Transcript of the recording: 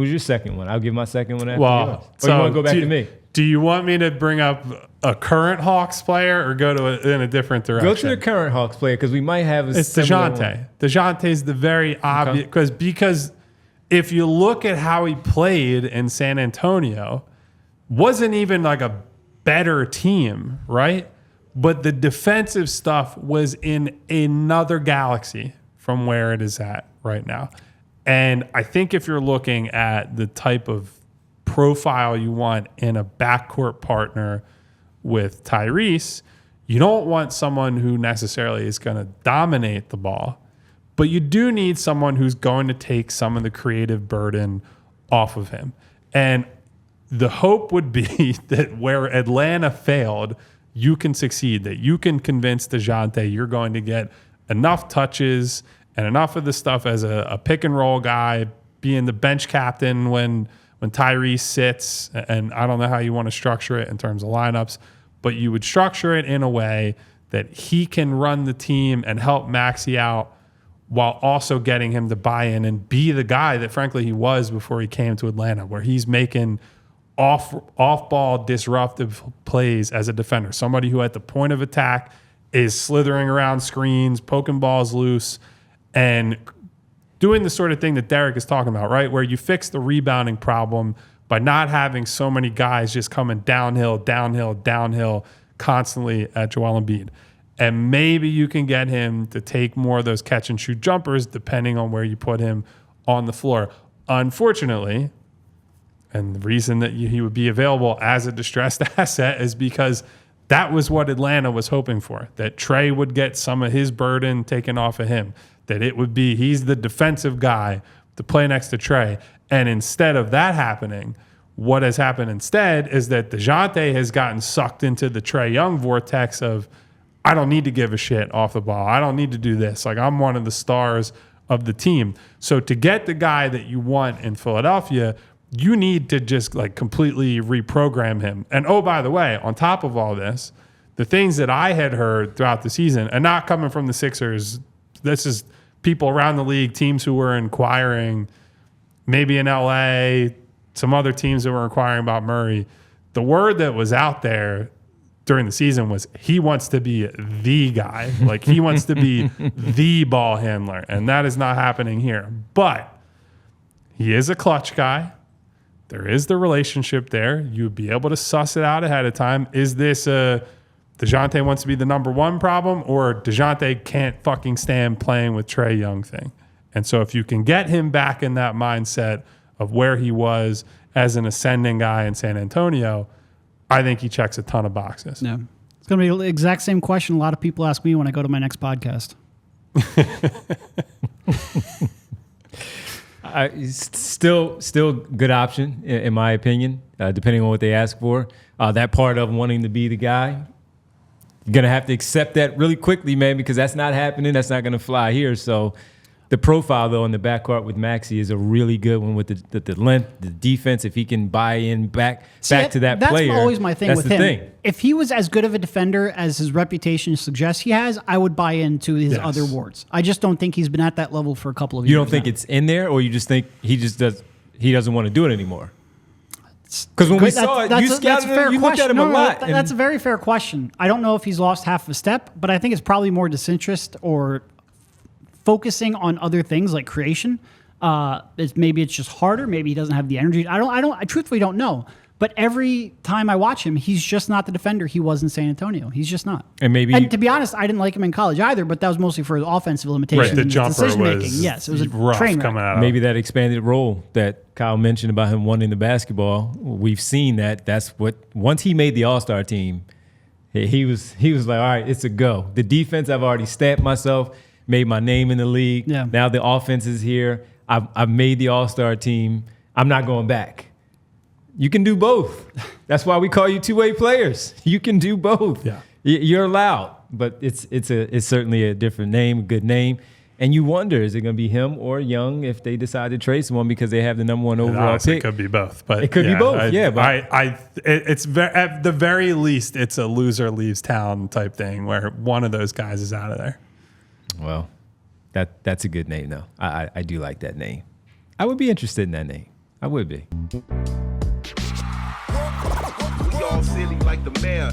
Who's your second one? I'll give my second one after Well, yours. Or so you want to go back to me? Do you want me to bring up a current Hawks player or go to in a different direction? Go to the current Hawks player because we might have a It's Dejounte. Dejounte's the very obvious because if you look at how he played in San Antonio, wasn't even like a better team, right? But the defensive stuff was in another galaxy from where it is at right now. And I think if you're looking at the type of profile you want in a backcourt partner with Tyrese, you don't want someone who necessarily is going to dominate the ball, but you do need someone who's going to take some of the creative burden off of him. And the hope would be that where Atlanta failed, you can succeed, that you can convince Dejounte you're going to get enough touches and enough of the stuff as a pick and roll guy, being the bench captain when Tyrese sits, and I don't know how you want to structure it in terms of lineups, but you would structure it in a way that he can run the team and help Maxey out while also getting him to buy in and be the guy that, frankly, he was before he came to Atlanta, where he's making off-ball disruptive plays as a defender, somebody who at the point of attack is slithering around screens, poking balls loose, and doing the sort of thing that Derek is talking about, right? Where you fix the rebounding problem by not having so many guys just coming downhill constantly at Joel Embiid. And maybe you can get him to take more of those catch and shoot jumpers depending on where you put him on the floor. Unfortunately, and the reason that he would be available as a distressed asset is because that was what Atlanta was hoping for, that Trey would get some of his burden taken off of him, that it would be he's the defensive guy to play next to Trey. And instead of that happening, what has happened instead is that Dejounte has gotten sucked into the Trey Young vortex of, I don't need to give a shit off the ball. I don't need to do this. Like, I'm one of the stars of the team. So to get the guy that you want in Philadelphia, you need to just like completely reprogram him. And oh, by the way, on top of all this, the things that I had heard throughout the season, and not coming from the Sixers, this is people around the league, teams who were inquiring, maybe in LA, some other teams that were inquiring about Murray. The word that was out there during the season was he wants to be the guy. Like, he wants to be the ball handler. And that is not happening here. But he is a clutch guy. There is the relationship there. You'd be able to suss it out ahead of time. Is this a Dejounte wants to be the number one problem, or Dejounte can't fucking stand playing with Trey Young thing? And so if you can get him back in that mindset of where he was as an ascending guy in San Antonio, I think he checks a ton of boxes. Yeah. It's going to be the exact same question a lot of people ask me when I go to my next podcast. Still good option, in my opinion, depending on what they ask for. That part of wanting to be the guy, you're going to have to accept that really quickly, man, because that's not happening. That's not going to fly here. So the profile, though, in the backcourt with Maxey is a really good one with the length, the defense. If he can buy in back to that player. That's always my thing that's with the him. thing. If he was as good of a defender as his reputation suggests he has, I would buy into his other warts. I just don't think he's been at that level for a couple of years. You don't think it's in there, or you just think he doesn't want to do it anymore? Because when we saw it, you scouted him, you looked at him a lot. That's a very fair question. I don't know if he's lost half a step, but I think it's probably more disinterest or focusing on other things like creation. Maybe it's just harder. Maybe he doesn't have the energy. I truthfully don't know. But every time I watch him, he's just not the defender he was in San Antonio. He's just not. And to be honest, I didn't like him in college either, but that was mostly for his offensive limitations. Right, the jumper was Yes, it was a rough train wreck. coming out. Maybe that expanded role that Kyle mentioned about him wanting the basketball. We've seen that. That's what, once he made the All-Star team, he was like, all right, it's a go. The defense, I've already stamped myself, made my name in the league. Yeah. Now the offense is here. I've made the All-Star team. I'm not going back. You can do both. That's why we call you two-way players. You can do both. Yeah. You're allowed, but it's certainly a different name, a good name. And you wonder, is it going to be him or Young if they decide to trade someone because they have the number one overall pick? It could be both. But it could be both. It's at the very least, it's a loser leaves town type thing where one of those guys is out of there. Well, that's a good name, though. I do like that name. I would be interested in that name. I would be. We all silly like the mayor.